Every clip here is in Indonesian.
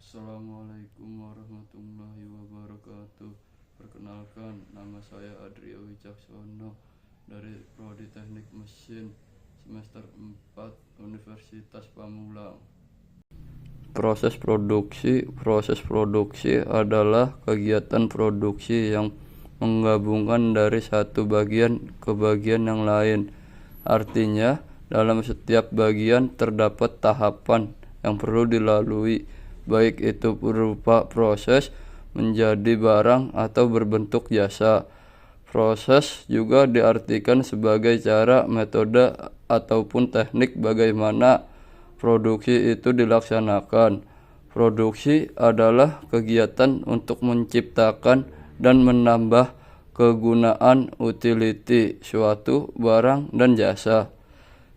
Assalamualaikum warahmatullahi wabarakatuh. Perkenalkan, nama saya Adrio Wicaksono dari Prodi Teknik Mesin semester 4 Universitas Pamulang. Proses produksi adalah kegiatan produksi yang menggabungkan dari satu bagian ke bagian yang lain. Artinya, dalam setiap bagian terdapat tahapan yang perlu dilalui, baik itu berupa proses menjadi barang atau berbentuk jasa. Proses juga diartikan sebagai cara, metode, ataupun teknik bagaimana produksi itu dilaksanakan. Produksi adalah kegiatan untuk menciptakan dan menambah kegunaan utility suatu barang dan jasa.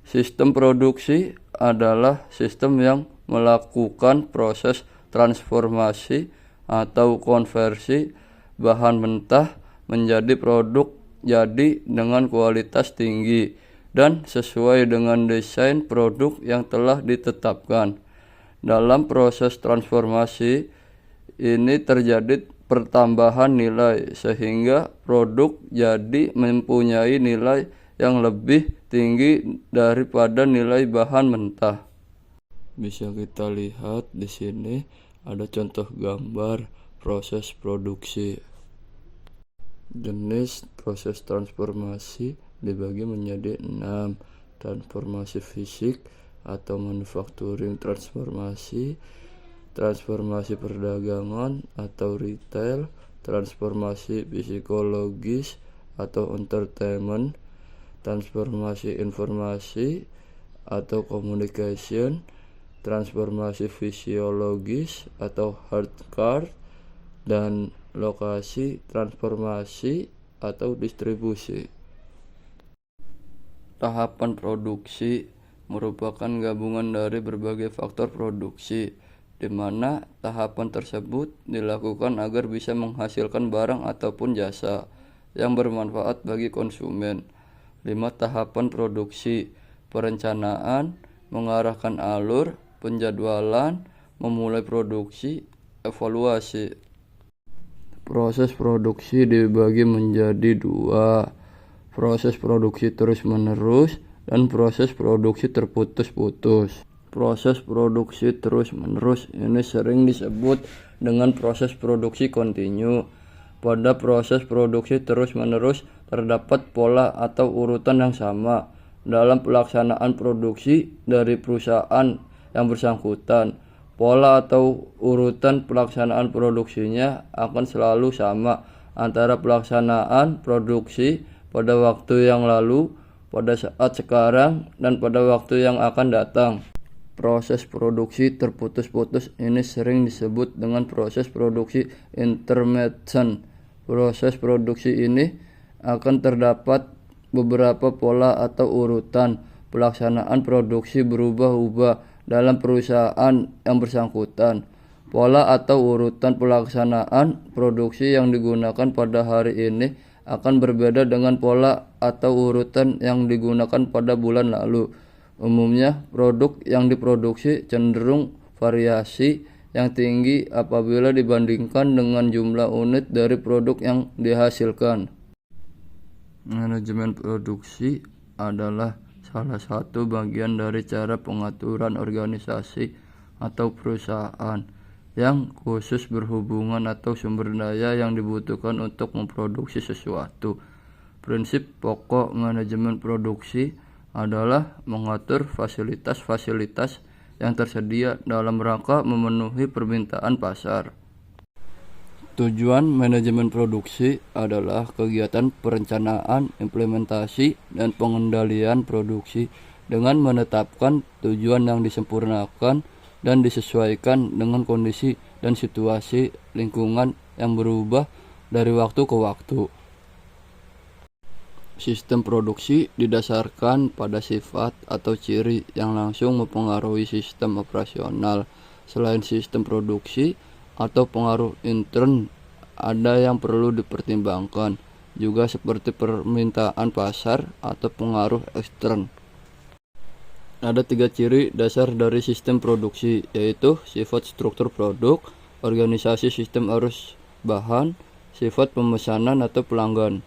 Sistem produksi adalah sistem yang melakukan proses transformasi atau konversi bahan mentah menjadi produk jadi dengan kualitas tinggi dan sesuai dengan desain produk yang telah ditetapkan. Dalam proses transformasi ini terjadi pertambahan nilai sehingga produk jadi mempunyai nilai yang lebih tinggi daripada nilai bahan mentah. Bisa kita lihat di sini ada contoh gambar proses produksi. Jenis proses transformasi dibagi menjadi 6. Transformasi fisik atau manufacturing transformasi, transformasi perdagangan atau retail, transformasi psikologis atau entertainment, transformasi informasi atau communication, transformasi fisiologis atau hardware, dan lokasi transformasi atau distribusi. Tahapan produksi merupakan gabungan dari berbagai faktor produksi, di mana tahapan tersebut dilakukan agar bisa menghasilkan barang ataupun jasa yang bermanfaat bagi konsumen. 5 tahapan produksi: perencanaan, mengarahkan alur, penjadwalan, memulai produksi, evaluasi. Proses produksi dibagi menjadi 2. Proses produksi terus-menerus dan proses produksi terputus-putus. Proses produksi terus-menerus ini sering disebut dengan proses produksi kontinu. Pada proses produksi terus-menerus terdapat pola atau urutan yang sama dalam pelaksanaan produksi dari perusahaan yang bersangkutan. Pola atau urutan pelaksanaan produksinya akan selalu sama antara pelaksanaan produksi pada waktu yang lalu, pada saat sekarang, dan pada waktu yang akan datang. Proses produksi terputus-putus ini sering disebut dengan proses produksi intermittent. Proses produksi ini akan terdapat beberapa pola atau urutan pelaksanaan produksi berubah-ubah dalam perusahaan yang bersangkutan. Pola atau urutan pelaksanaan produksi yang digunakan pada hari ini akan berbeda dengan pola atau urutan yang digunakan pada bulan lalu. Umumnya, produk yang diproduksi cenderung variasi yang tinggi apabila dibandingkan dengan jumlah unit dari produk yang dihasilkan. Manajemen produksi adalah salah satu bagian dari cara pengaturan organisasi atau perusahaan yang khusus berhubungan atau sumber daya yang dibutuhkan untuk memproduksi sesuatu. Prinsip pokok manajemen produksi adalah mengatur fasilitas-fasilitas yang tersedia dalam rangka memenuhi permintaan pasar. Tujuan manajemen produksi adalah kegiatan perencanaan, implementasi, dan pengendalian produksi dengan menetapkan tujuan yang disempurnakan dan disesuaikan dengan kondisi dan situasi lingkungan yang berubah dari waktu ke waktu. Sistem produksi didasarkan pada sifat atau ciri yang langsung mempengaruhi sistem operasional. Selain sistem produksi atau pengaruh intern, ada yang perlu dipertimbangkan juga seperti permintaan pasar atau pengaruh ekstern. Ada 3 ciri dasar dari sistem produksi, yaitu sifat struktur produk, organisasi sistem arus bahan, sifat pemesanan atau pelanggan.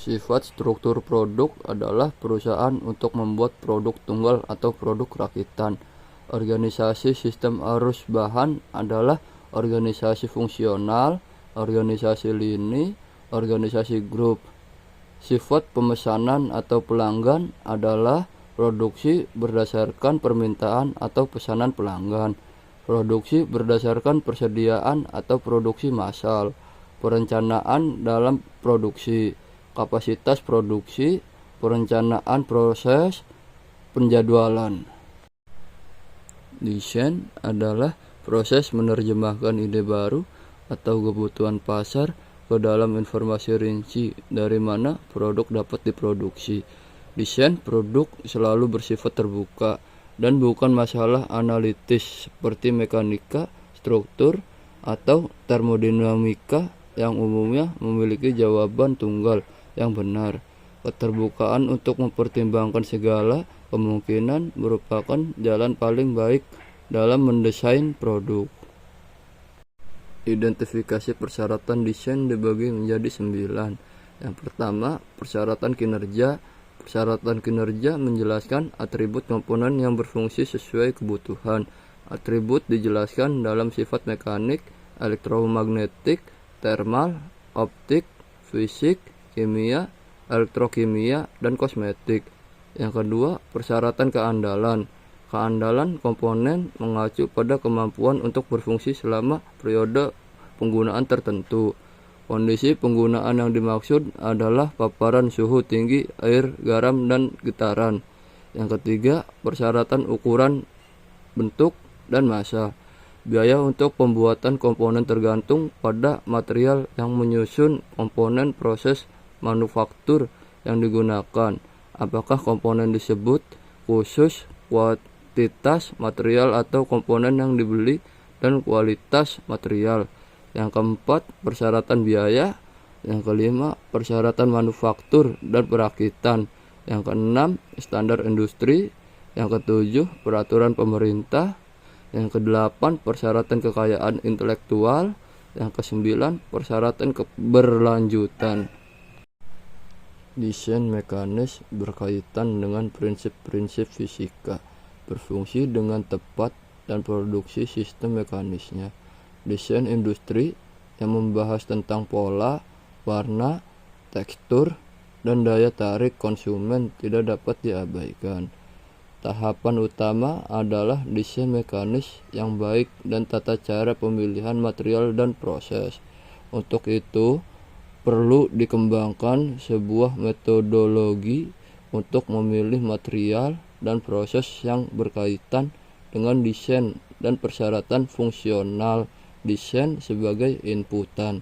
Sifat struktur produk adalah perusahaan untuk membuat produk tunggal atau produk rakitan. Organisasi sistem arus bahan adalah organisasi fungsional, organisasi lini, organisasi grup. Sifat pemesanan atau pelanggan adalah produksi berdasarkan permintaan atau pesanan pelanggan. Produksi berdasarkan persediaan atau produksi massal. Perencanaan dalam produksi. Kapasitas produksi, perencanaan proses, penjadwalan. Desain adalah proses menerjemahkan ide baru atau kebutuhan pasar ke dalam informasi rinci dari mana produk dapat diproduksi. Desain produk selalu bersifat terbuka dan bukan masalah analitis seperti mekanika, struktur, atau termodinamika yang umumnya memiliki jawaban tunggal yang benar. Keterbukaan untuk mempertimbangkan segala kemungkinan merupakan jalan paling baik dalam mendesain produk. Identifikasi persyaratan desain dibagi menjadi 9. Yang pertama, persyaratan kinerja. Persyaratan kinerja menjelaskan atribut komponen yang berfungsi sesuai kebutuhan. Atribut dijelaskan dalam sifat mekanik, elektromagnetik, termal, optik, fisik, kimia, elektrokimia, dan kosmetik. Yang kedua, persyaratan keandalan. Keandalan komponen mengacu pada kemampuan untuk berfungsi selama periode penggunaan tertentu. Kondisi penggunaan yang dimaksud adalah paparan suhu tinggi, air, garam, dan getaran. Yang ketiga, persyaratan ukuran, bentuk, dan massa. Biaya untuk pembuatan komponen tergantung pada material yang menyusun komponen proses manufaktur yang digunakan. Apakah komponen disebut khusus, kuantitas material atau komponen yang dibeli, dan kualitas material. Yang keempat, persyaratan biaya. Yang kelima, persyaratan manufaktur dan perakitan. Yang keenam, standar industri. Yang ketujuh, peraturan pemerintah. Yang kedelapan, persyaratan kekayaan intelektual. Yang kesembilan, persyaratan keberlanjutan. Desain mekanis berkaitan dengan prinsip-prinsip fisika, berfungsi dengan tepat, dan produksi sistem mekanisnya. Desain industri yang membahas tentang pola, warna, tekstur, dan daya tarik konsumen tidak dapat diabaikan. Tahapan utama adalah desain mekanis yang baik dan tata cara pemilihan material dan proses. Untuk itu, perlu dikembangkan sebuah metodologi untuk memilih material dan proses yang berkaitan dengan desain dan persyaratan fungsional desain sebagai inputan.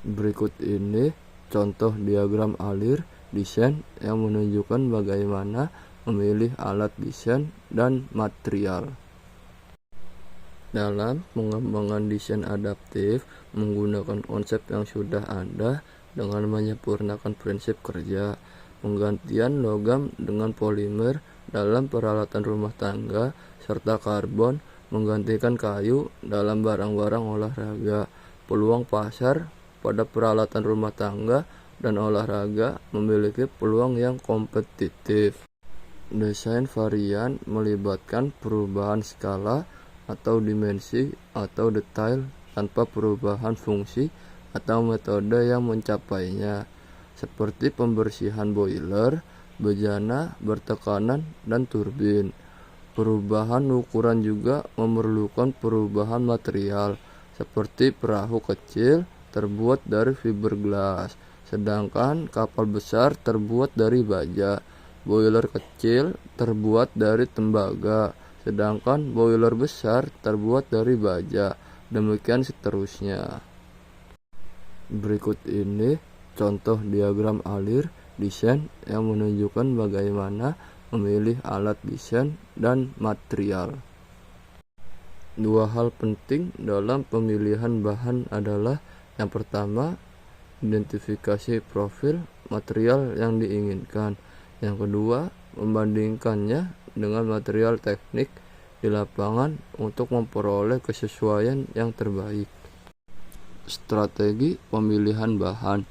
Berikut ini contoh diagram alir desain yang menunjukkan bagaimana memilih alat desain dan material. Dalam pengembangan desain adaptif, menggunakan konsep yang sudah ada dengan menyempurnakan prinsip kerja. Penggantian logam dengan polimer dalam peralatan rumah tangga, serta karbon menggantikan kayu dalam barang-barang olahraga. Peluang pasar pada peralatan rumah tangga dan olahraga memiliki peluang yang kompetitif. Desain varian melibatkan perubahan skala atau dimensi atau detail tanpa perubahan fungsi atau metode yang mencapainya, seperti pembersihan boiler, bejana bertekanan, dan turbin. Perubahan ukuran juga memerlukan perubahan material, seperti perahu kecil terbuat dari fiberglass, sedangkan kapal besar terbuat dari baja. Boiler kecil terbuat dari tembaga, sedangkan boiler besar terbuat dari baja. Demikian seterusnya. Berikut ini contoh diagram alir desain yang menunjukkan bagaimana memilih alat desain dan material. Dua hal penting dalam pemilihan bahan adalah yang pertama, identifikasi profil material yang diinginkan. Yang kedua, membandingkannya dengan material teknik di lapangan untuk memperoleh kesesuaian yang terbaik. Strategi pemilihan bahan.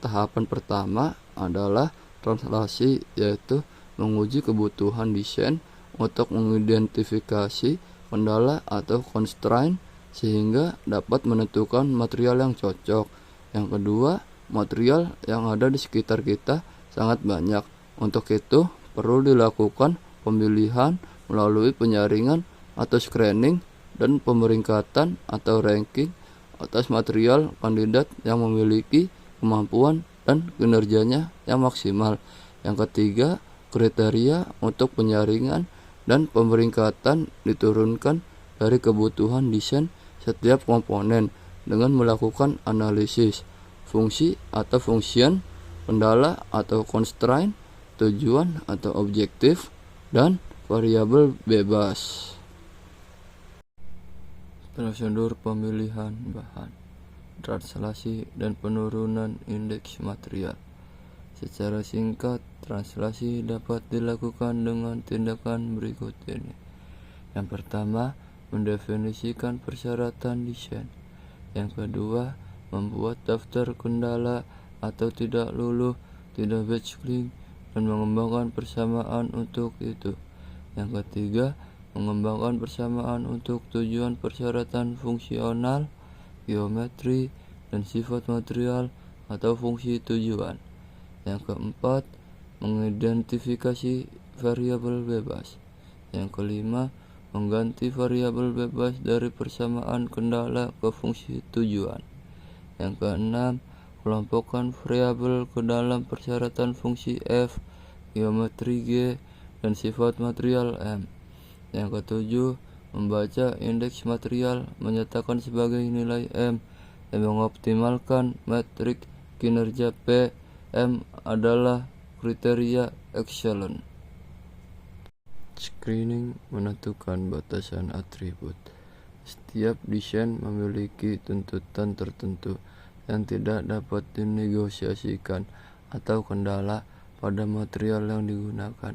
Tahapan pertama adalah translasi, yaitu menguji kebutuhan desain untuk mengidentifikasi kendala atau constraint sehingga dapat menentukan material yang cocok. Yang kedua, material yang ada di sekitar kita sangat banyak. Untuk itu, perlu dilakukan pemilihan melalui penyaringan atau screening dan pemeringkatan atau ranking atas material kandidat yang memiliki kemampuan dan kinerjanya yang maksimal. Yang ketiga, kriteria untuk penyaringan dan pemeringkatan diturunkan dari kebutuhan desain setiap komponen dengan melakukan analisis fungsi atau function, kendala atau constraint, tujuan atau objektif, dan variabel bebas. Prosedur pemilihan bahan, translasi dan penurunan indeks material. Secara singkat, translasi dapat dilakukan dengan tindakan berikut ini. Yang pertama, mendefinisikan persyaratan desain. Yang kedua, membuat daftar kendala atau tidak luluh, tidak batch link, dan mengembangkan persamaan untuk itu. Yang ketiga, mengembangkan persamaan untuk tujuan persyaratan fungsional, geometri, dan sifat material atau fungsi tujuan. Yang keempat, mengidentifikasi variabel bebas. Yang kelima, mengganti variabel bebas dari persamaan kendala ke fungsi tujuan. Yang keenam, kelompokkan variabel ke dalam persyaratan fungsi F, geometri G, dan sifat material M. Yang ketujuh, membaca indeks material menyatakan sebagai nilai M dan mengoptimalkan metrik kinerja P. M adalah kriteria excellent. Screening menentukan batasan atribut. Setiap desain memiliki tuntutan tertentu yang tidak dapat dinegosiasikan atau kendala pada material yang digunakan.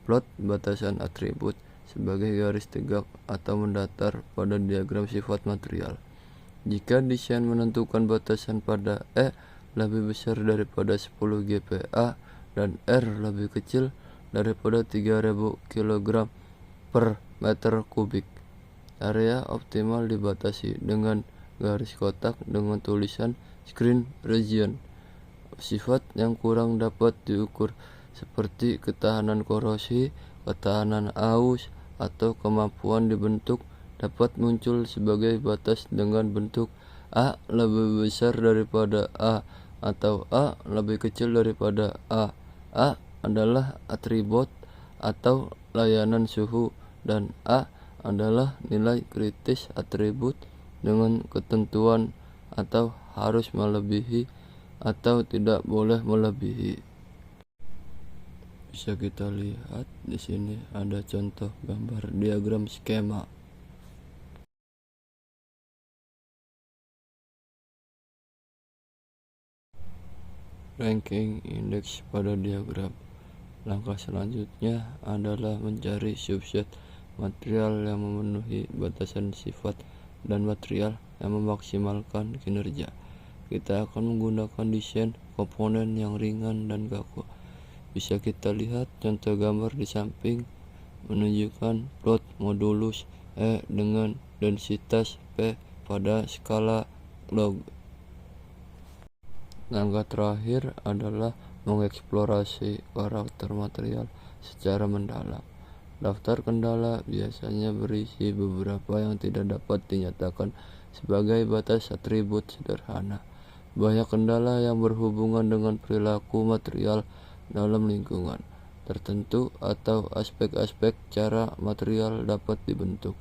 Plot batasan atribut sebagai garis tegak atau mendatar pada diagram sifat material. Jika desain menentukan batasan pada E lebih besar daripada 10 GPa dan R lebih kecil daripada 3000 kg per meter kubik, area optimal dibatasi dengan garis kotak dengan tulisan screen region. Sifat yang kurang dapat diukur seperti ketahanan korosi, ketahanan aus, atau kemampuan dibentuk dapat muncul sebagai batas dengan bentuk A lebih besar daripada A atau A lebih kecil daripada A. A adalah atribut atau layanan suhu dan A adalah nilai kritis atribut dengan ketentuan atau harus melebihi atau tidak boleh melebihi. Bisa kita lihat di sini ada contoh gambar diagram skema. Ranking indeks pada diagram. Langkah selanjutnya adalah mencari subset material yang memenuhi batasan sifat dan material yang memaksimalkan kinerja. Kita akan menggunakan desain komponen yang ringan dan kaku. Bisa kita lihat contoh gambar di samping menunjukkan plot modulus E dengan densitas P pada skala log. Langkah terakhir adalah mengeksplorasi karakter material secara mendalam. Daftar kendala biasanya berisi beberapa yang tidak dapat dinyatakan sebagai batas atribut sederhana. Banyak kendala yang berhubungan dengan perilaku material dalam lingkungan tertentu atau aspek-aspek cara material dapat dibentuk,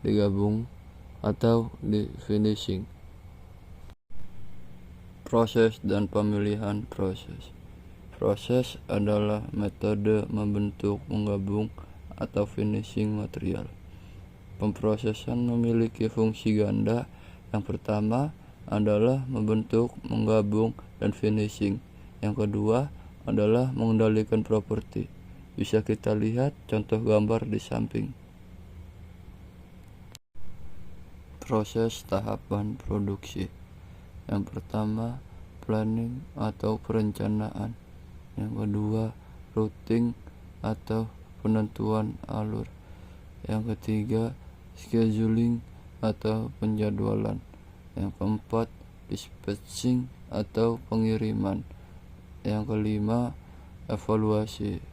digabung, atau di finishing. Proses dan pemilihan proses. Proses adalah metode membentuk, menggabung, atau finishing material. Pemprosesan memiliki fungsi ganda. Yang pertama adalah membentuk, menggabung, dan finishing. Yang kedua adalah mengendalikan properti. Bisa kita lihat contoh gambar di samping. Proses tahapan produksi. Yang pertama, planning atau perencanaan. Yang kedua, routing atau penentuan alur. Yang ketiga, scheduling atau penjadwalan. Yang keempat, dispatching atau pengiriman. Yang kelima, evaluasi.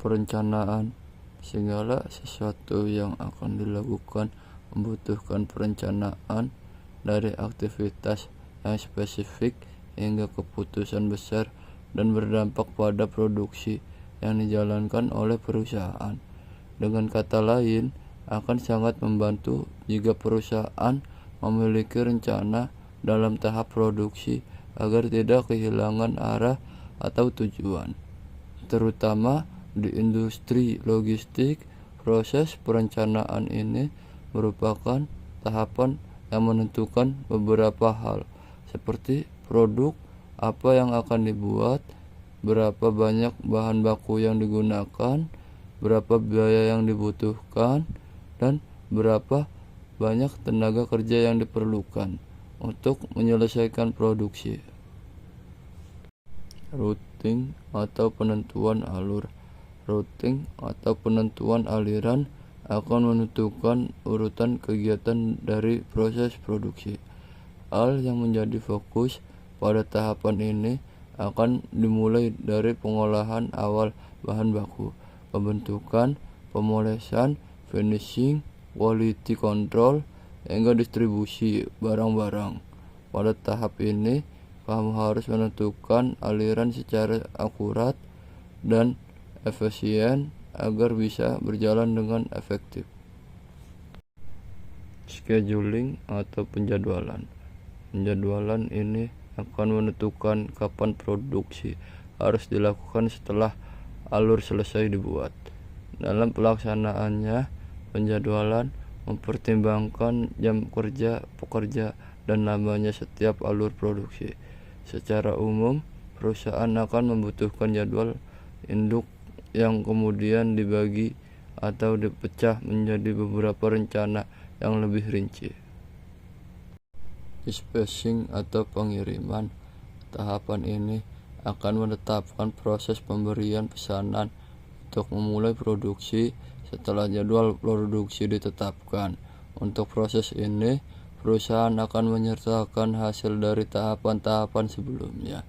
Perencanaan. Segala sesuatu yang akan dilakukan membutuhkan perencanaan, dari aktivitas yang spesifik hingga keputusan besar dan berdampak pada produksi yang dijalankan oleh perusahaan. Dengan kata lain, akan sangat membantu jika perusahaan memiliki rencana dalam tahap produksi agar tidak kehilangan arah atau tujuan. Terutama di industri logistik, proses perencanaan ini merupakan tahapan yang menentukan beberapa hal, seperti produk apa yang akan dibuat, berapa banyak bahan baku yang digunakan, berapa biaya yang dibutuhkan, dan berapa banyak tenaga kerja yang diperlukan untuk menyelesaikan produksi. Routing atau penentuan alur. Routing atau penentuan aliran akan menentukan urutan kegiatan dari proses produksi. Hal yang menjadi fokus pada tahapan ini akan dimulai dari pengolahan awal bahan baku, pembentukan, pemolesan, finishing, quality control, hingga distribusi barang-barang. Pada tahap ini, kamu harus menentukan aliran secara akurat dan efisien agar bisa berjalan dengan efektif. Scheduling atau penjadwalan. Penjadwalan ini akan menentukan kapan produksi harus dilakukan setelah alur selesai dibuat. Dalam pelaksanaannya, penjadwalan mempertimbangkan jam kerja pekerja dan lamanya setiap alur produksi. Secara umum, perusahaan akan membutuhkan jadwal induk yang kemudian dibagi atau dipecah menjadi beberapa rencana yang lebih rinci. Dispatching atau pengiriman. Tahapan ini akan menetapkan proses pemberian pesanan untuk memulai produksi setelah jadwal produksi ditetapkan. Untuk proses ini, perusahaan akan menyertakan hasil dari tahapan-tahapan sebelumnya,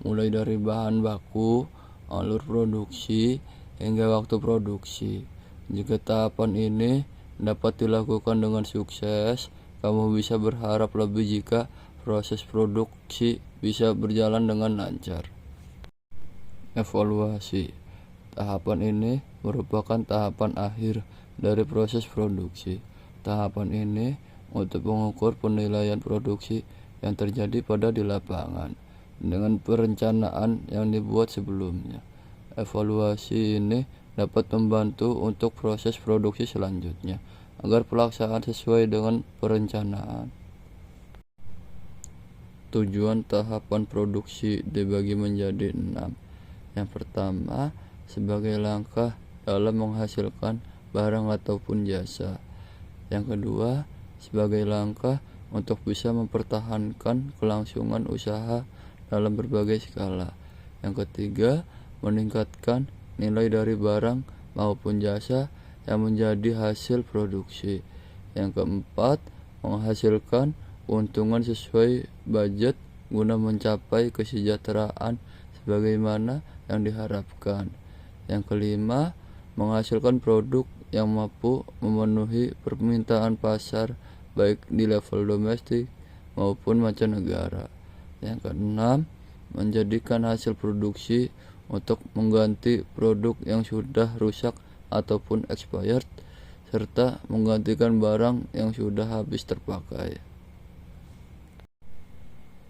mulai dari bahan baku, alur produksi, hingga waktu produksi. Jika tahapan ini dapat dilakukan dengan sukses, kamu bisa berharap lebih jika proses produksi bisa berjalan dengan lancar. Evaluasi. Tahapan ini merupakan tahapan akhir dari proses produksi. Tahapan ini untuk mengukur penilaian produksi yang terjadi pada di lapangan dengan perencanaan yang dibuat sebelumnya. Evaluasi ini dapat membantu untuk proses produksi selanjutnya agar pelaksanaan sesuai dengan perencanaan. Tujuan tahapan produksi dibagi menjadi 6. Yang pertama, sebagai langkah dalam menghasilkan barang ataupun jasa. Yang kedua, sebagai langkah untuk bisa mempertahankan kelangsungan usaha dalam berbagai skala. Yang ketiga, meningkatkan nilai dari barang maupun jasa yang menjadi hasil produksi. Yang keempat, menghasilkan keuntungan sesuai budget guna mencapai kesejahteraan sebagaimana yang diharapkan. Yang kelima, menghasilkan produk yang mampu memenuhi permintaan pasar baik di level domestik maupun mancanegara. Yang keenam, menjadikan hasil produksi untuk mengganti produk yang sudah rusak ataupun expired, serta menggantikan barang yang sudah habis terpakai.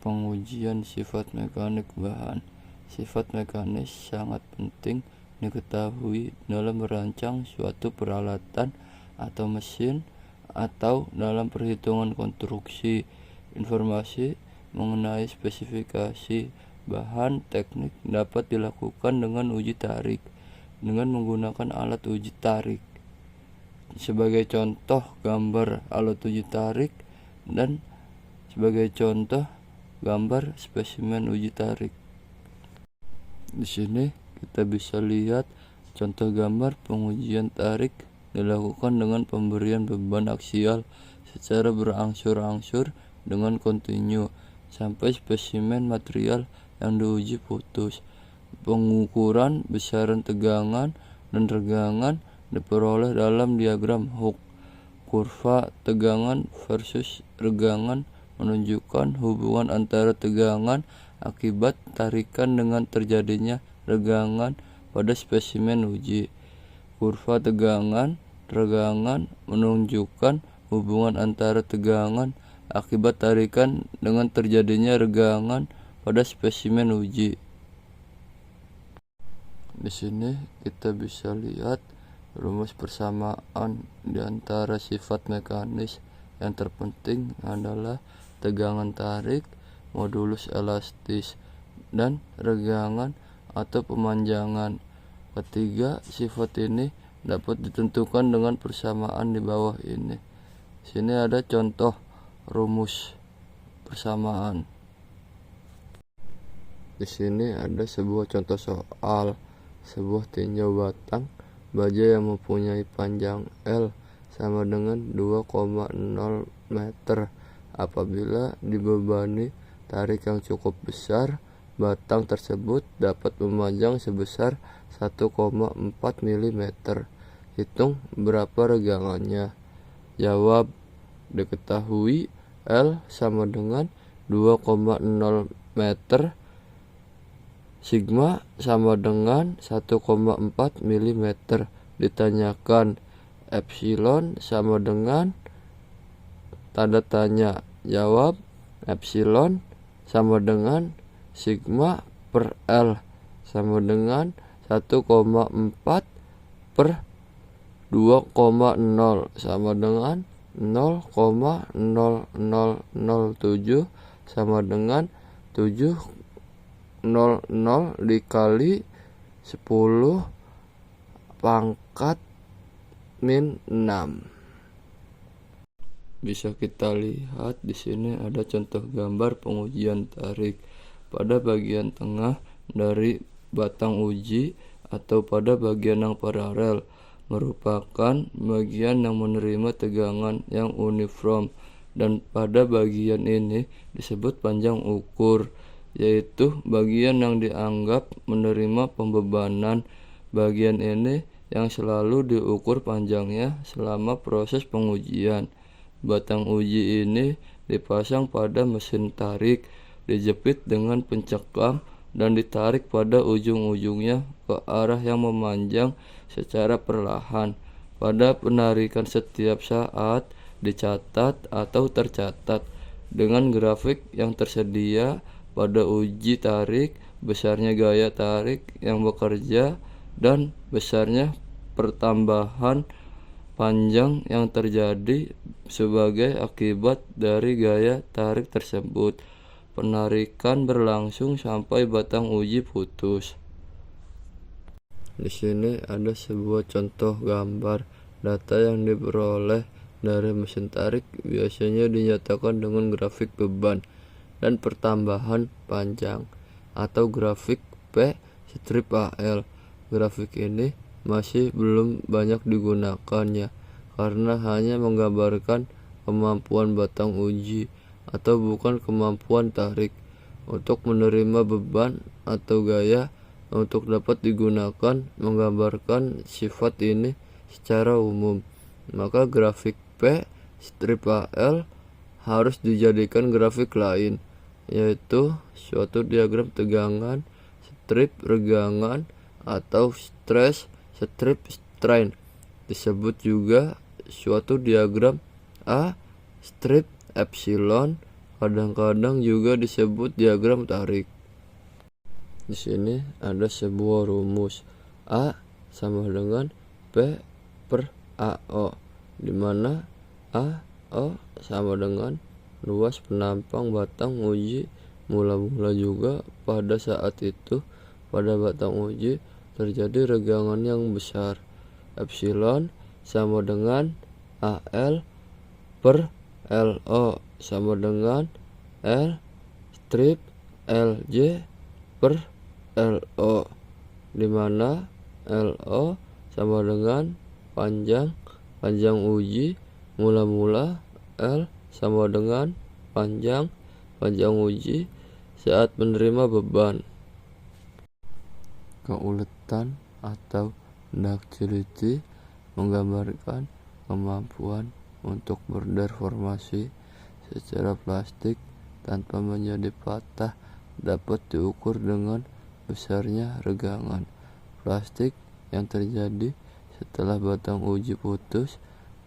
Pengujian sifat mekanik bahan. Sifat mekanis sangat penting diketahui dalam merancang suatu peralatan atau mesin atau dalam perhitungan konstruksi. Informasi mengenai spesifikasi bahan teknik dapat dilakukan dengan uji tarik dengan menggunakan alat uji tarik. Sebagai contoh gambar alat uji tarik dan sebagai contoh gambar spesimen uji tarik. Di sini kita bisa lihat contoh gambar pengujian tarik dilakukan dengan pemberian beban aksial secara berangsur-angsur dengan kontinu sampai spesimen material yang diuji putus. Pengukuran besaran tegangan dan regangan diperoleh dalam diagram Hooke. Kurva tegangan versus regangan menunjukkan hubungan antara tegangan akibat tarikan dengan terjadinya regangan pada spesimen uji. Kurva tegangan regangan menunjukkan hubungan antara tegangan akibat tarikan dengan terjadinya regangan pada spesimen uji. Di sini kita bisa lihat rumus persamaan di antara sifat mekanis. Yang terpenting adalah tegangan tarik, modulus elastis, dan regangan atau pemanjangan. Ketiga sifat ini dapat ditentukan dengan persamaan di bawah ini. Sini ada contoh rumus persamaan. Di sini ada sebuah contoh soal. Sebuah tinjau batang baja yang mempunyai panjang L sama dengan 2,0 meter. Apabila dibebani tarik yang cukup besar, batang tersebut dapat memanjang sebesar 1,4 mm. Hitung berapa regangannya. Jawab. Diketahui L sama dengan 2,0 meter, sigma sama dengan 1,4 mm. Ditanyakan epsilon sama dengan tanda tanya. Jawab. Epsilon sama dengan sigma per L sama dengan 1,4 per 2,0 sama dengan 0,0007 sama dengan 700 dikali 10 pangkat min 6. Bisa kita lihat di sini ada contoh gambar pengujian tarik. Pada bagian tengah dari batang uji atau pada bagian yang paralel merupakan bagian yang menerima tegangan yang uniform, dan pada bagian ini disebut panjang ukur, yaitu bagian yang dianggap menerima pembebanan. Bagian ini yang selalu diukur panjangnya selama proses pengujian. Batang uji ini dipasang pada mesin tarik, dijepit dengan pencekam dan ditarik pada ujung-ujungnya ke arah yang memanjang secara perlahan. Pada penarikan setiap saat dicatat atau tercatat dengan grafik yang tersedia pada uji tarik, besarnya gaya tarik yang bekerja dan besarnya pertambahan panjang yang terjadi sebagai akibat dari gaya tarik tersebut. Penarikan berlangsung sampai batang uji putus. Di sini ada sebuah contoh gambar. Data yang diperoleh dari mesin tarik biasanya dinyatakan dengan grafik beban dan pertambahan panjang atau grafik P strip AL. Grafik ini masih belum banyak digunakannya karena hanya menggambarkan kemampuan batang uji atau bukan kemampuan tarik untuk menerima beban atau gaya. Untuk dapat digunakan menggambarkan sifat ini secara umum, maka grafik P strip AL harus dijadikan grafik lain, yaitu suatu diagram tegangan strip regangan atau stress strip strain. Disebut juga suatu diagram A strip epsilon, kadang-kadang juga disebut diagram tarik. Di sini ada sebuah rumus A sama dengan P per AO, di mana AO sama dengan luas penampang batang uji Mula-mula juga pada saat itu, pada batang uji terjadi regangan yang besar. Epsilon sama dengan AL per LO sama dengan L strip LJ per LO, di mana LO sama dengan panjang uji mula-mula, L sama dengan panjang uji saat menerima beban. Keuletan atau ductility menggambarkan kemampuan untuk berdeformasi secara plastik tanpa menjadi patah, dapat diukur dengan besarnya regangan plastik yang terjadi setelah batang uji putus.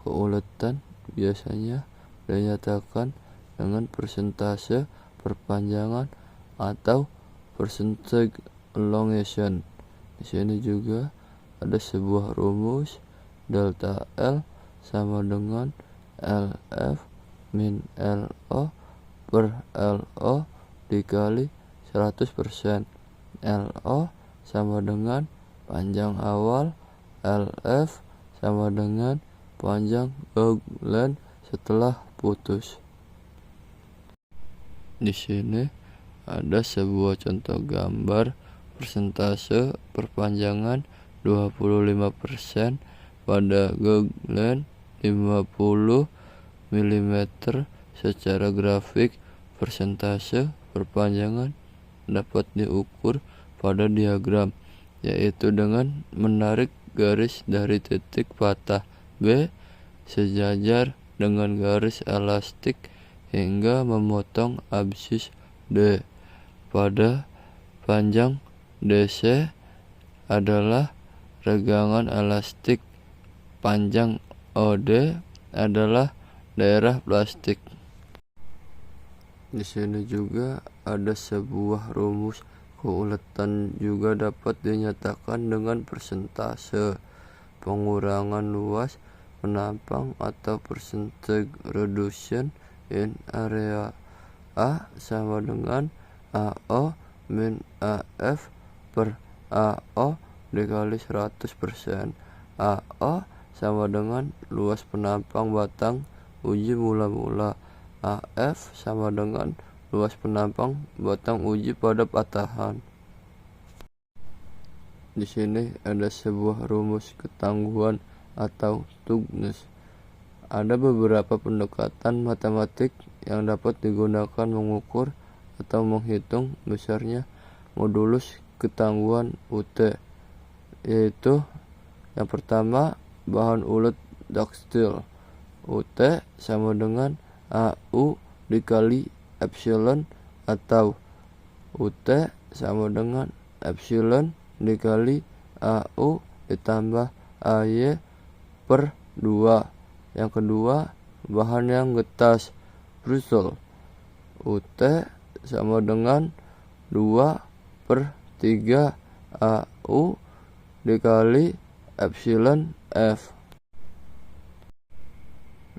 Keuletan biasanya dinyatakan dengan persentase perpanjangan atau percentage elongation. Di sini juga ada sebuah rumus delta L sama dengan LF min LO per LO dikali 100%. LO sama dengan panjang awal, LF sama dengan panjang log length setelah putus. Di sini ada sebuah contoh gambar persentase perpanjangan 25% pada log length 50 mm. Secara grafik, persentase perpanjangan dapat diukur pada diagram, yaitu dengan menarik garis dari titik patah B sejajar dengan garis elastik hingga memotong absis D. Pada panjang DC adalah regangan elastik, panjang OD adalah daerah plastik. Di sini juga ada sebuah rumus keuletan juga dapat dinyatakan dengan persentase pengurangan luas penampang atau percentage reduction in area. A sama dengan AO min AF per AO dikali 100%. AO sama dengan luas penampang batang uji mula-mula. AF sama dengan luas penampang batang uji pada patahan. Di sini ada sebuah rumus ketangguhan atau toughness. Ada beberapa pendekatan matematik yang dapat digunakan mengukur atau menghitung besarnya modulus ketangguhan UT, yaitu yang pertama bahan ulet ductile. UT sama dengan AU dikali epsilon atau UT sama dengan epsilon dikali AU ditambah AY per 2. Yang kedua, bahan yang getas Brussels. UT sama dengan 2/3 AU dikali epsilon F,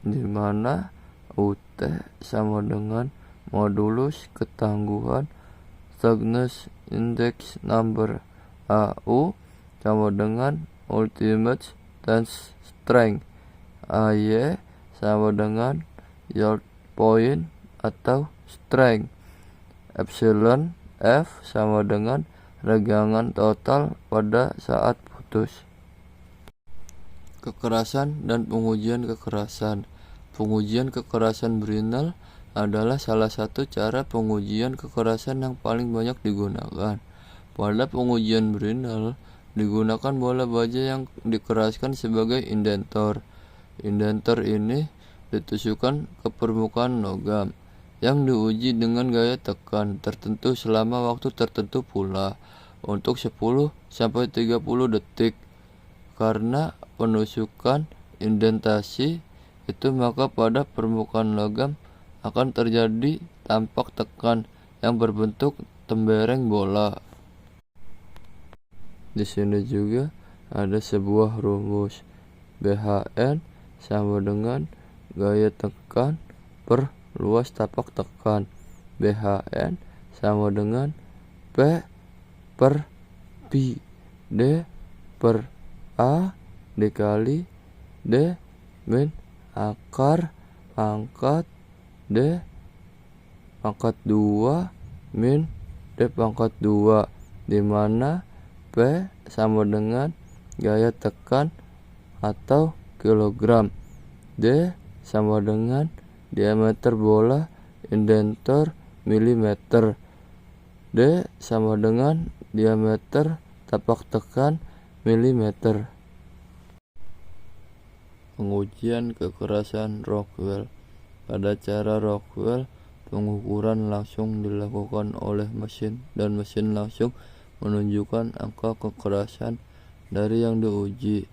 di mana UT sama dengan modulus ketangguhan toughness index number, AU sama dengan ultimate tensile strength, AY sama dengan yield point atau strength, epsilon F sama dengan regangan total pada saat putus. Kekerasan dan pengujian kekerasan. Pengujian kekerasan Brinell adalah salah satu cara pengujian kekerasan yang paling banyak digunakan. Pada pengujian Brinell digunakan bola baja yang dikeraskan sebagai indentor. Indentor ini ditusukkan ke permukaan logam yang diuji dengan gaya tekan tertentu selama waktu tertentu pula untuk 10-30 detik. Karena penusukan indentasi itu, maka pada permukaan logam akan terjadi tampak tekan yang berbentuk tembereng bola. Di sini juga ada sebuah rumus BHN sama dengan gaya tekan per luas tapak tekan. BHN sama dengan P per Pi. D per A dikali D min akar pangkat D pangkat 2 min D pangkat 2, di mana P sama dengan gaya tekan atau kilogram, D sama dengan diameter bola indenter milimeter, D sama dengan diameter tapak tekan milimeter. Pengujian kekerasan Rockwell. Pada cara Rockwell, pengukuran langsung dilakukan oleh mesin dan mesin langsung menunjukkan angka kekerasan dari yang diuji.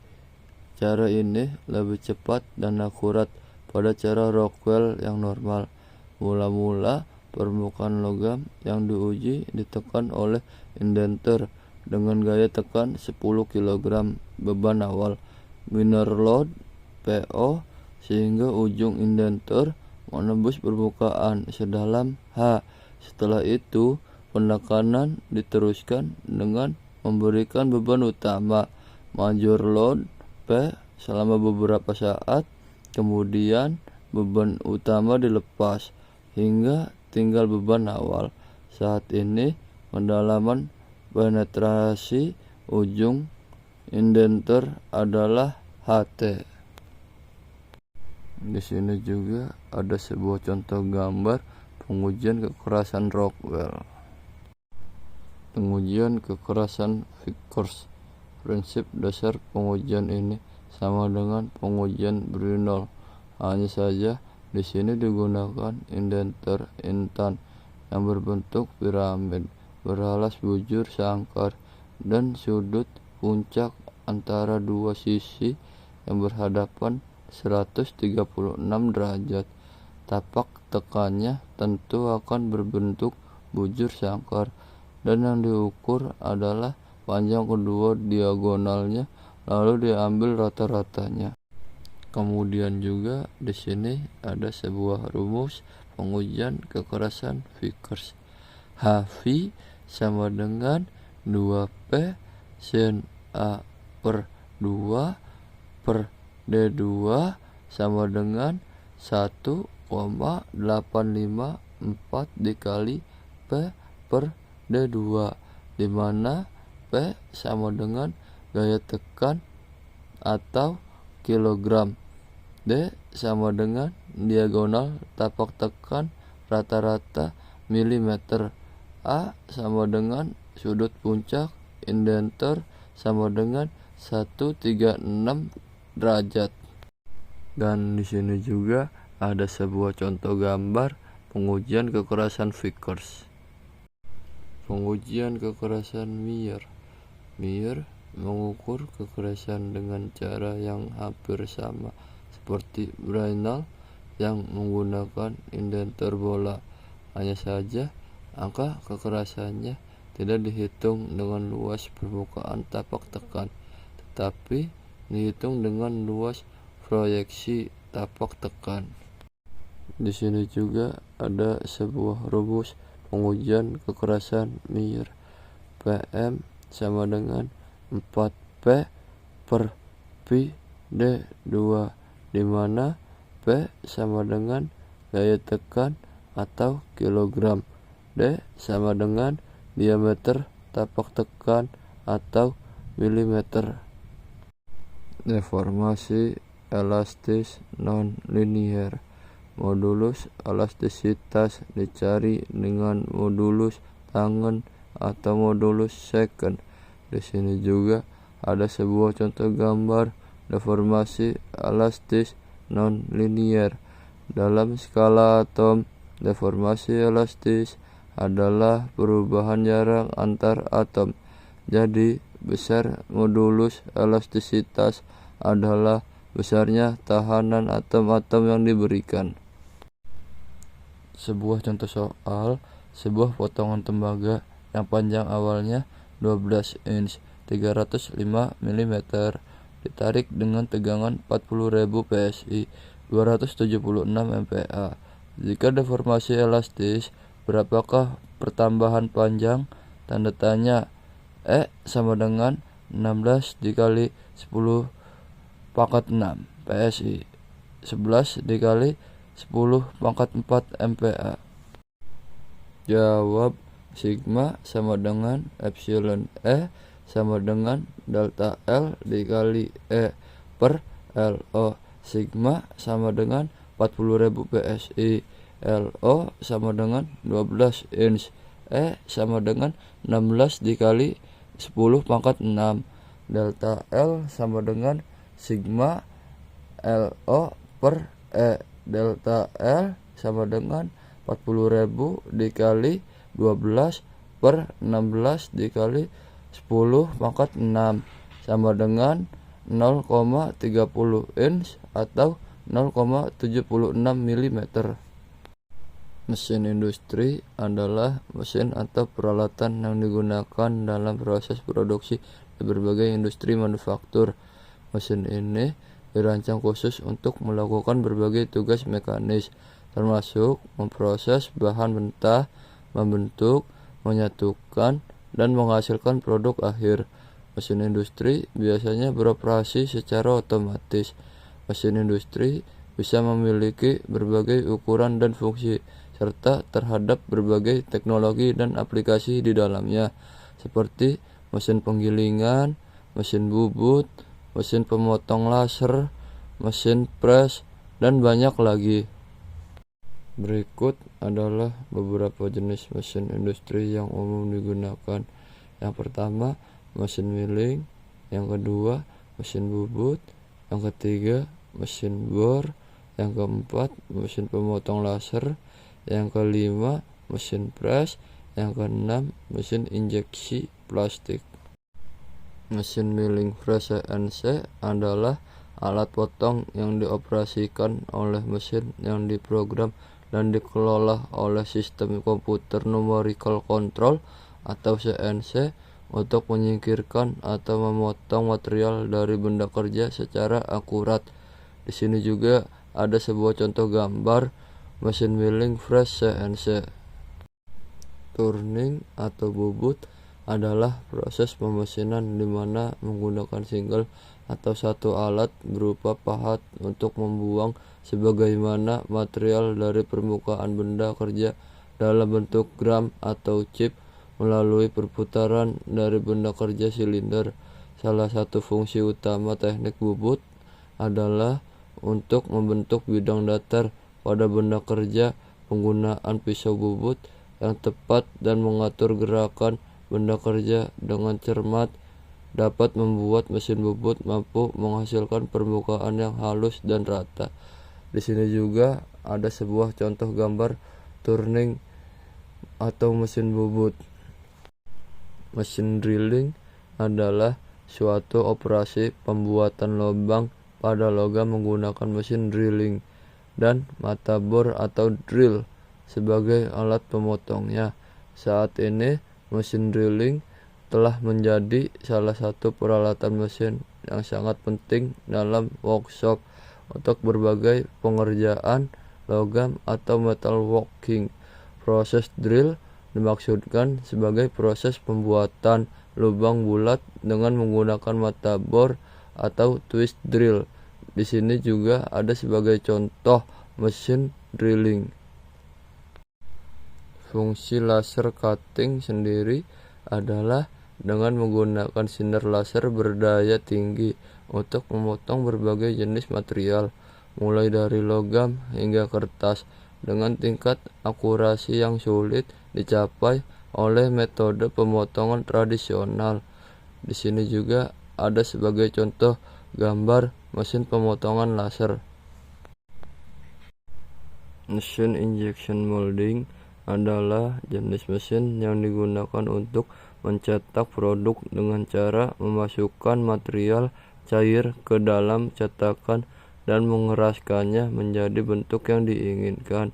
Cara ini lebih cepat dan akurat pada cara Rockwell yang normal. Mula-mula permukaan logam yang diuji ditekan oleh indenter dengan gaya tekan 10 kg beban awal minor load PO sehingga ujung indenter menembus permukaan sedalam H. Setelah itu penekanan diteruskan dengan memberikan beban utama major load P selama beberapa saat, kemudian beban utama dilepas hingga tinggal beban awal. Saat ini pendalaman penetrasi ujung indenter adalah HT. Di sini juga ada sebuah contoh gambar pengujian kekerasan Rockwell. Pengujian kekerasan Vickers. Prinsip dasar pengujian ini sama dengan pengujian Brinell. Hanya saja di sini digunakan indenter intan yang berbentuk piramid, beralas bujur sangkar, dan sudut puncak antara dua sisi yang berhadapan 136 derajat. Tapak tekannya tentu akan berbentuk bujur sangkar, dan yang diukur adalah panjang kedua diagonalnya, lalu diambil rata-ratanya. Kemudian juga di sini ada sebuah rumus pengujian kekerasan Vickers. HV sama dengan 2P sin A per 2 per D2 sama dengan 1,854 dikali P per D2, di mana P sama dengan gaya tekan atau kilogram, D sama dengan diagonal tapak tekan rata-rata milimeter, A sama dengan sudut puncak indenter sama dengan 136 derajat. Dan di sini juga ada sebuah contoh gambar pengujian kekerasan Vickers. Pengujian kekerasan Meyer. Meyer mengukur kekerasan dengan cara yang hampir sama seperti Brinell yang menggunakan indenter bola. Hanya saja angka kekerasannya tidak dihitung dengan luas permukaan tapak tekan, tetapi dihitung dengan luas proyeksi tapak tekan. Di sini juga ada sebuah rumus pengujian kekerasan Meyer. PM sama dengan 4P per Pi D2, di mana P sama dengan gaya tekan atau kilogram, D sama dengan diameter tapak tekan atau milimeter. Deformasi elastis non-linier. Modulus elastisitas dicari dengan modulus tangen atau modulus secant. Di sini juga ada sebuah contoh gambar deformasi elastis non-linier. Dalam skala atom, deformasi elastis adalah perubahan jarak antar atom. Jadi, besar modulus elastisitas adalah besarnya tahanan atom-atom yang diberikan. Sebuah contoh soal, sebuah potongan tembaga yang panjang awalnya 12 inch 305 mm ditarik dengan tegangan 40.000 PSI 276 MPa. Jika deformasi elastis, berapakah pertambahan panjang tanda tanya E sama dengan 16 dikali 10 pangkat 6 PSI 11 dikali 10 pangkat 4 MPa. Jawab. Sigma sama dengan epsilon E sama dengan delta L dikali E per LO. Sigma sama dengan 40.000 PSI. LO sama dengan 12 inch. E sama dengan 16 dikali 10 pangkat 6. Delta L sama dengan sigma LO per E. Delta L sama dengan 40.000 dikali 12 per 16 dikali 10 pangkat 6 sama dengan 0,30 inch atau 0,76 mm. Mesin industri adalah mesin atau peralatan yang digunakan dalam proses produksi di berbagai industri manufaktur. Mesin ini dirancang khusus untuk melakukan berbagai tugas mekanis, termasuk memproses bahan mentah, membentuk, menyatukan, dan menghasilkan produk akhir. Mesin industri biasanya beroperasi secara otomatis. Mesin industri bisa memiliki berbagai ukuran dan fungsi, serta terhadap berbagai teknologi dan aplikasi di dalamnya, seperti mesin penggilingan, mesin bubut, mesin pemotong laser, mesin pres, dan banyak lagi. Berikut adalah beberapa jenis mesin industri yang umum digunakan. Yang pertama, mesin milling. Yang kedua, mesin bubut. Yang ketiga, mesin bor. Yang keempat, mesin pemotong laser. Yang kelima, mesin pres. Yang keenam, mesin injeksi plastik. Mesin milling press CNC adalah alat potong yang dioperasikan oleh mesin yang diprogram dan dikelola oleh sistem komputer numerical control atau CNC untuk menyingkirkan atau memotong material dari benda kerja secara akurat. Di sini juga ada sebuah contoh gambar mesin milling press CNC. Turning atau bubut adalah proses pemesinan di mana menggunakan single atau satu alat berupa pahat untuk membuang sebagaimana material dari permukaan benda kerja dalam bentuk gram atau chip melalui perputaran dari benda kerja silinder. Salah satu fungsi utama teknik bubut adalah untuk membentuk bidang datar pada benda kerja. Penggunaan pisau bubut yang tepat dan mengatur gerakan benda kerja dengan cermat dapat membuat mesin bubut mampu menghasilkan permukaan yang halus dan rata. Di sini juga ada sebuah contoh gambar turning atau mesin bubut. Mesin drilling adalah suatu operasi pembuatan lubang pada logam menggunakan mesin drilling dan mata bor atau drill sebagai alat pemotongnya. Saat ini mesin drilling telah menjadi salah satu peralatan mesin yang sangat penting dalam workshop untuk berbagai pengerjaan logam atau metalworking. Proses drill dimaksudkan sebagai proses pembuatan lubang bulat dengan menggunakan mata bor atau twist drill. Di sini juga ada sebagai contoh mesin drilling. Fungsi laser cutting sendiri adalah dengan menggunakan sinar laser berdaya tinggi untuk memotong berbagai jenis material, mulai dari logam hingga kertas, dengan tingkat akurasi yang sulit dicapai oleh metode pemotongan tradisional. Di sini juga ada sebagai contoh gambar mesin pemotongan laser. Mesin injection molding adalah jenis mesin yang digunakan untuk mencetak produk dengan cara memasukkan material cair ke dalam cetakan dan mengeraskannya menjadi bentuk yang diinginkan.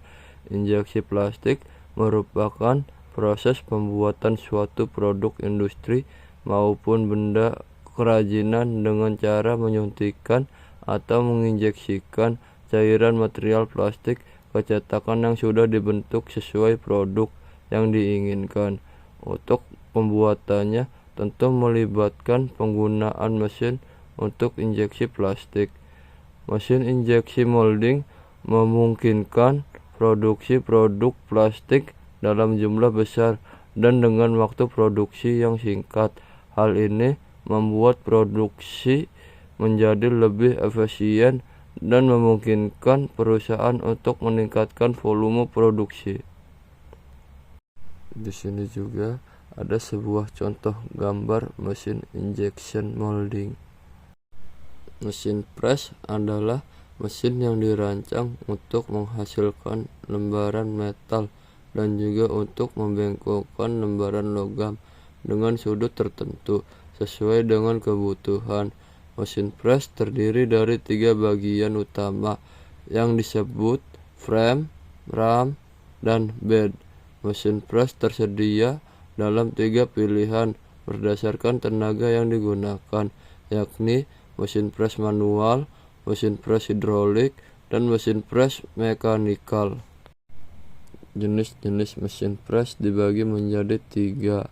Injeksi plastik merupakan proses pembuatan suatu produk industri maupun benda kerajinan dengan cara menyuntikkan atau menginjeksikan cairan material plastik ke cetakan yang sudah dibentuk sesuai produk. yang diinginkan. Untuk pembuatannya tentu melibatkan penggunaan mesin untuk injeksi plastik. Mesin injeksi molding memungkinkan produksi produk plastik dalam jumlah besar dan dengan waktu produksi yang singkat. Hal ini membuat produksi menjadi lebih efisien dan memungkinkan perusahaan untuk meningkatkan volume produksi. Di sini juga ada sebuah contoh gambar mesin injection molding. Mesin press adalah mesin yang dirancang untuk menghasilkan lembaran metal dan juga untuk membengkokkan lembaran logam dengan sudut tertentu sesuai dengan kebutuhan. Mesin press terdiri dari 3 bagian utama yang disebut frame, ram, dan bed. Mesin press tersedia dalam 3 pilihan berdasarkan tenaga yang digunakan, yakni mesin press manual, mesin press hidrolik, dan mesin press mekanikal. Jenis-jenis mesin press dibagi menjadi 3.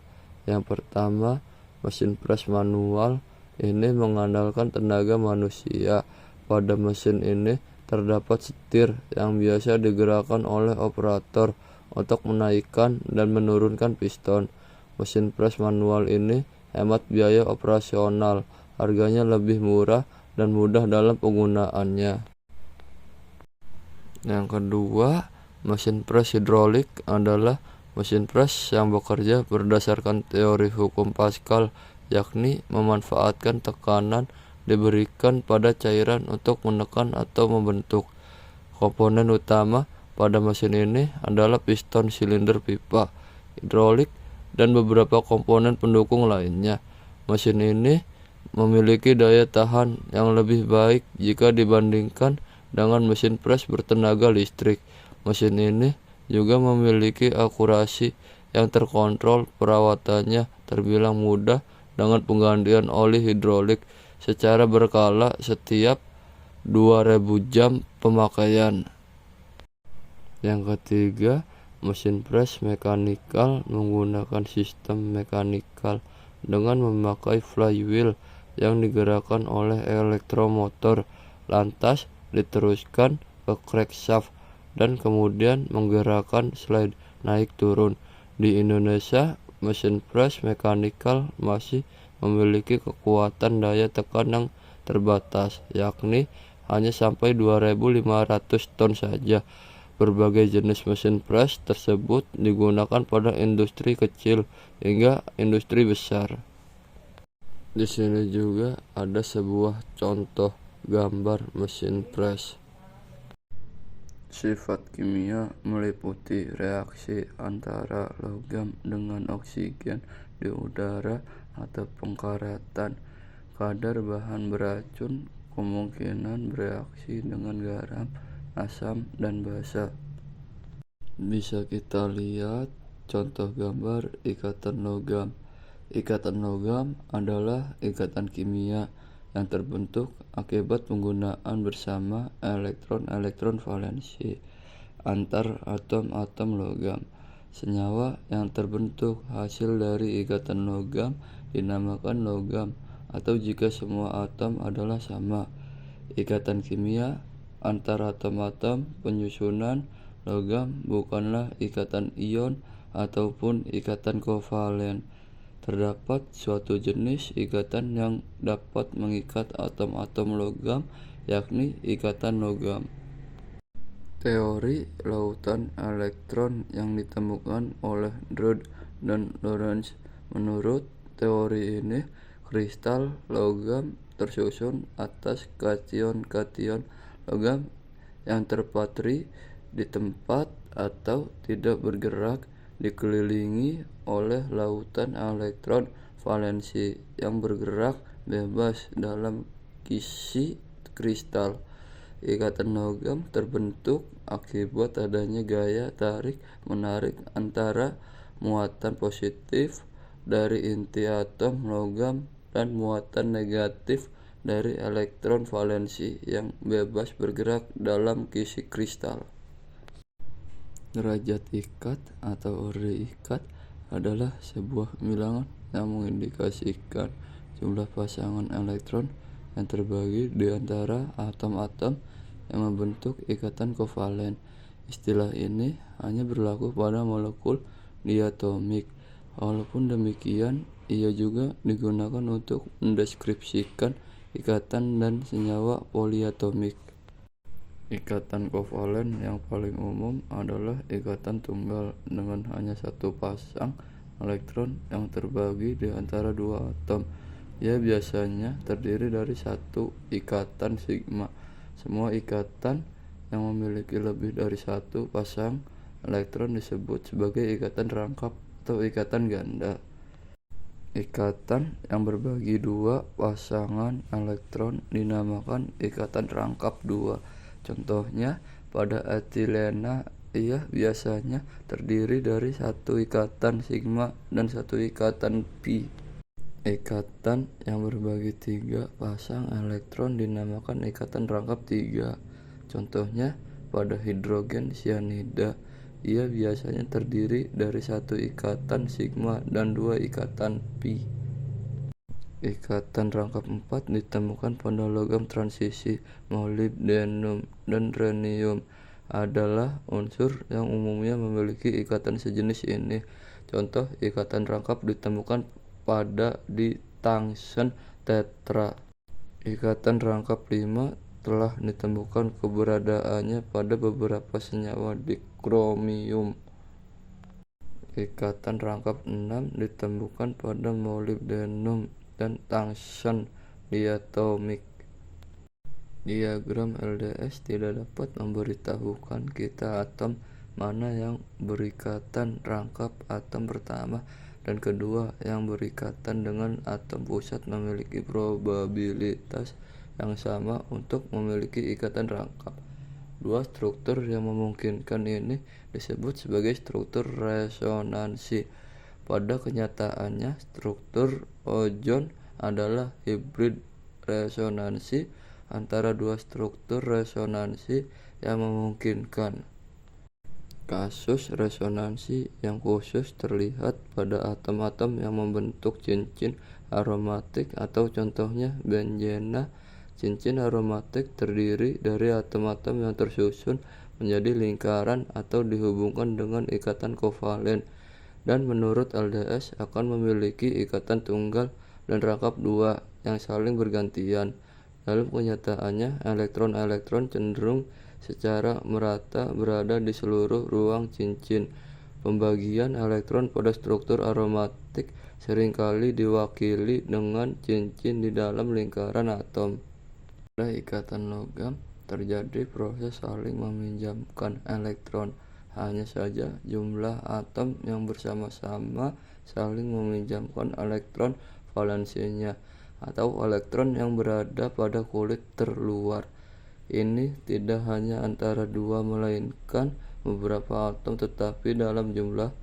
Yang pertama, mesin press manual. Ini mengandalkan tenaga manusia. Pada mesin ini terdapat setir yang biasa digerakkan oleh operator untuk menaikkan dan menurunkan piston. Mesin press manual ini hemat biaya operasional, harganya lebih murah dan mudah dalam penggunaannya. Yang kedua, mesin press hidrolik adalah mesin press yang bekerja berdasarkan teori hukum Pascal, yakni memanfaatkan tekanan diberikan pada cairan untuk menekan atau membentuk. Komponen utama pada mesin ini adalah piston silinder pipa, hidrolik, dan beberapa komponen pendukung lainnya. Mesin ini memiliki daya tahan yang lebih baik jika dibandingkan dengan mesin press bertenaga listrik. Mesin ini juga memiliki akurasi yang terkontrol. Perawatannya terbilang mudah dengan penggantian oli hidrolik secara berkala setiap 2000 jam pemakaian. Yang ketiga, mesin press mekanikal menggunakan sistem mekanikal dengan memakai flywheel yang digerakkan oleh elektromotor, lantas diteruskan ke crankshaft dan kemudian menggerakkan slide naik turun. Di Indonesia, mesin press mekanikal masih memiliki kekuatan daya tekan yang terbatas, yakni hanya sampai 2.500 ton saja. Berbagai jenis mesin press tersebut digunakan pada industri kecil hingga industri besar. Di sini juga ada sebuah contoh gambar mesin press. Sifat kimia meliputi reaksi antara logam dengan oksigen di udara atau pengkaratan. Kadar bahan beracun kemungkinan bereaksi dengan garam, asam, dan basa. Bisa kita lihat contoh gambar ikatan logam. Ikatan logam adalah ikatan kimia yang terbentuk akibat penggunaan bersama elektron-elektron valensi antar atom-atom logam. Senyawa yang terbentuk hasil dari ikatan logam dinamakan logam, atau jika semua atom adalah sama. Ikatan kimia antar atom-atom penyusunan logam bukanlah ikatan ion ataupun ikatan kovalen. Terdapat suatu jenis ikatan yang dapat mengikat atom-atom logam, yakni ikatan logam. Teori lautan elektron yang ditemukan oleh Drude dan Lorentz. Menurut teori ini, kristal logam tersusun atas kation-kation logam yang terpatri di tempat atau tidak bergerak, dikelilingi oleh lautan elektron valensi yang bergerak bebas dalam kisi kristal. Ikatan logam terbentuk akibat adanya gaya tarik-menarik antara muatan positif dari inti atom logam dan muatan negatif dari elektron valensi yang bebas bergerak dalam kisi kristal. Derajat ikat atau ori ikat adalah sebuah bilangan yang mengindikasikan jumlah pasangan elektron yang terbagi di antara atom-atom yang membentuk ikatan kovalen. Istilah ini hanya berlaku pada molekul diatomik. Walaupun demikian, ia juga digunakan untuk mendeskripsikan ikatan dan senyawa poliatomik. Ikatan kovalen yang paling umum adalah ikatan tunggal dengan hanya satu pasang elektron yang terbagi di antara dua atom. Ia biasanya terdiri dari satu ikatan sigma. Semua ikatan yang memiliki lebih dari satu pasang elektron disebut sebagai ikatan rangkap atau ikatan ganda. Ikatan yang berbagi dua pasangan elektron dinamakan ikatan rangkap dua. Contohnya, pada etilena ia biasanya terdiri dari satu ikatan sigma dan satu ikatan pi. Ikatan yang berbagi tiga pasang elektron dinamakan ikatan rangkap tiga. Contohnya, pada hidrogen cyanida ia biasanya terdiri dari satu ikatan sigma dan dua ikatan pi. Ikatan rangkap 4 ditemukan pada logam transisi. Molybdenum dan rhenium adalah unsur yang umumnya memiliki ikatan sejenis ini. Contoh ikatan rangkap ditemukan pada di tungsten tetra. Ikatan rangkap 5 telah ditemukan keberadaannya pada beberapa senyawa dikromium. Ikatan rangkap 6 ditemukan pada molybdenum dan tungsten diatomik. Diagram LDS tidak dapat memberitahukan kita atom mana yang berikatan rangkap atom pertama dan kedua yang berikatan dengan atom pusat memiliki probabilitas yang sama untuk memiliki ikatan rangkap. Dua struktur yang memungkinkan ini disebut sebagai struktur resonansi. Pada kenyataannya, struktur ozon adalah hibrid resonansi antara dua struktur resonansi yang memungkinkan. Kasus resonansi yang khusus terlihat pada atom-atom yang membentuk cincin aromatik atau contohnya benzena. Cincin aromatik terdiri dari atom-atom yang tersusun menjadi lingkaran atau dihubungkan dengan ikatan kovalen, dan menurut LDS akan memiliki ikatan tunggal dan rangkap dua yang saling bergantian. Dalam kenyataannya, elektron-elektron cenderung secara merata berada di seluruh ruang cincin. Pembagian elektron pada struktur aromatik seringkali diwakili dengan cincin di dalam lingkaran atom. Pada ikatan logam, terjadi proses saling meminjamkan elektron. Hanya saja jumlah atom yang bersama-sama saling meminjamkan elektron valensinya atau elektron yang berada pada kulit terluar. Ini tidak hanya antara dua melainkan beberapa atom tetapi dalam jumlah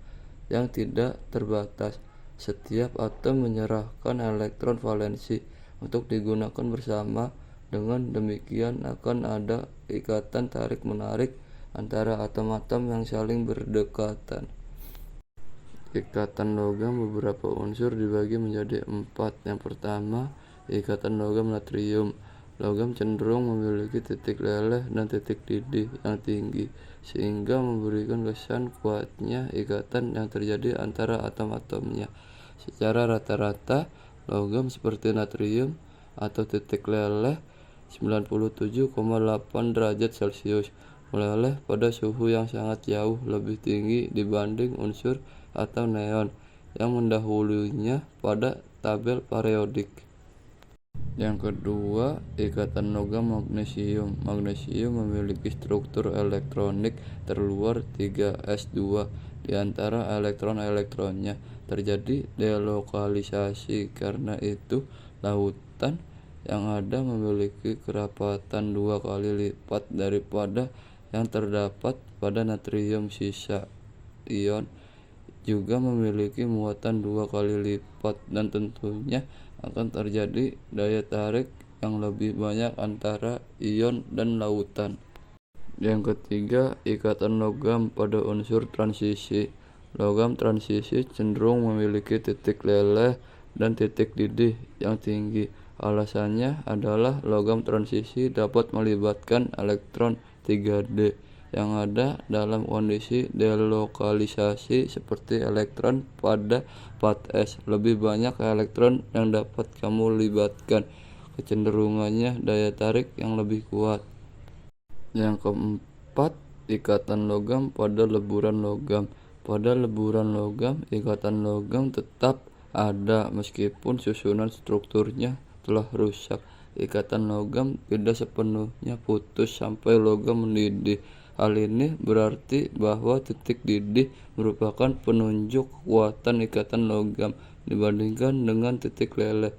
yang tidak terbatas. Setiap atom menyerahkan elektron valensi untuk digunakan bersama. Dengan demikian akan ada ikatan tarik-menarik antara atom-atom yang saling berdekatan. Ikatan logam beberapa unsur dibagi menjadi 4. Yang pertama, ikatan logam natrium. Logam cenderung memiliki titik leleh dan titik didih yang tinggi, sehingga memberikan kesan kuatnya ikatan yang terjadi antara atom-atomnya. Secara rata-rata, logam seperti natrium atau titik leleh 97,8 derajat Celcius meleleh pada suhu yang sangat jauh lebih tinggi dibanding unsur atau neon yang mendahulunya pada tabel periodik. Yang kedua, ikatan logam magnesium. Magnesium memiliki struktur elektronik terluar 3s2 di antara elektron-elektronnya. Terjadi delokalisasi, karena itu lautan yang ada memiliki kerapatan 2 kali lipat daripada yang terdapat pada natrium. Sisa ion juga memiliki muatan 2 kali lipat dan tentunya akan terjadi daya tarik yang lebih banyak antara ion dan lautan. Yang ketiga, ikatan logam pada unsur transisi. Logam transisi cenderung memiliki titik leleh dan titik didih yang tinggi. Alasannya adalah logam transisi dapat melibatkan elektron 3D yang ada dalam kondisi delokalisasi seperti elektron pada pad S. Lebih banyak elektron yang dapat kamu libatkan, kecenderungannya daya tarik yang lebih kuat. Yang keempat, ikatan logam pada leburan logam. Pada leburan logam, ikatan logam tetap ada meskipun susunan strukturnya telah rusak. Ikatan logam tidak sepenuhnya putus sampai logam mendidih. Hal ini berarti bahwa titik didih merupakan penunjuk kekuatan ikatan logam dibandingkan dengan titik leleh.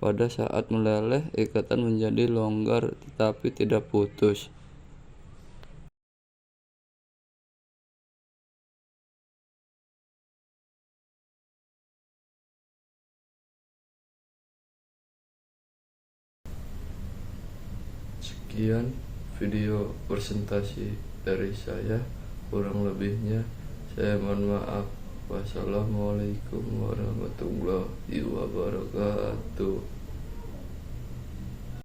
Pada saat meleleh, ikatan menjadi longgar tetapi tidak putus. Sekian video presentasi dari saya, kurang lebihnya saya mohon maaf. Wassalamualaikum warahmatullahi wabarakatuh.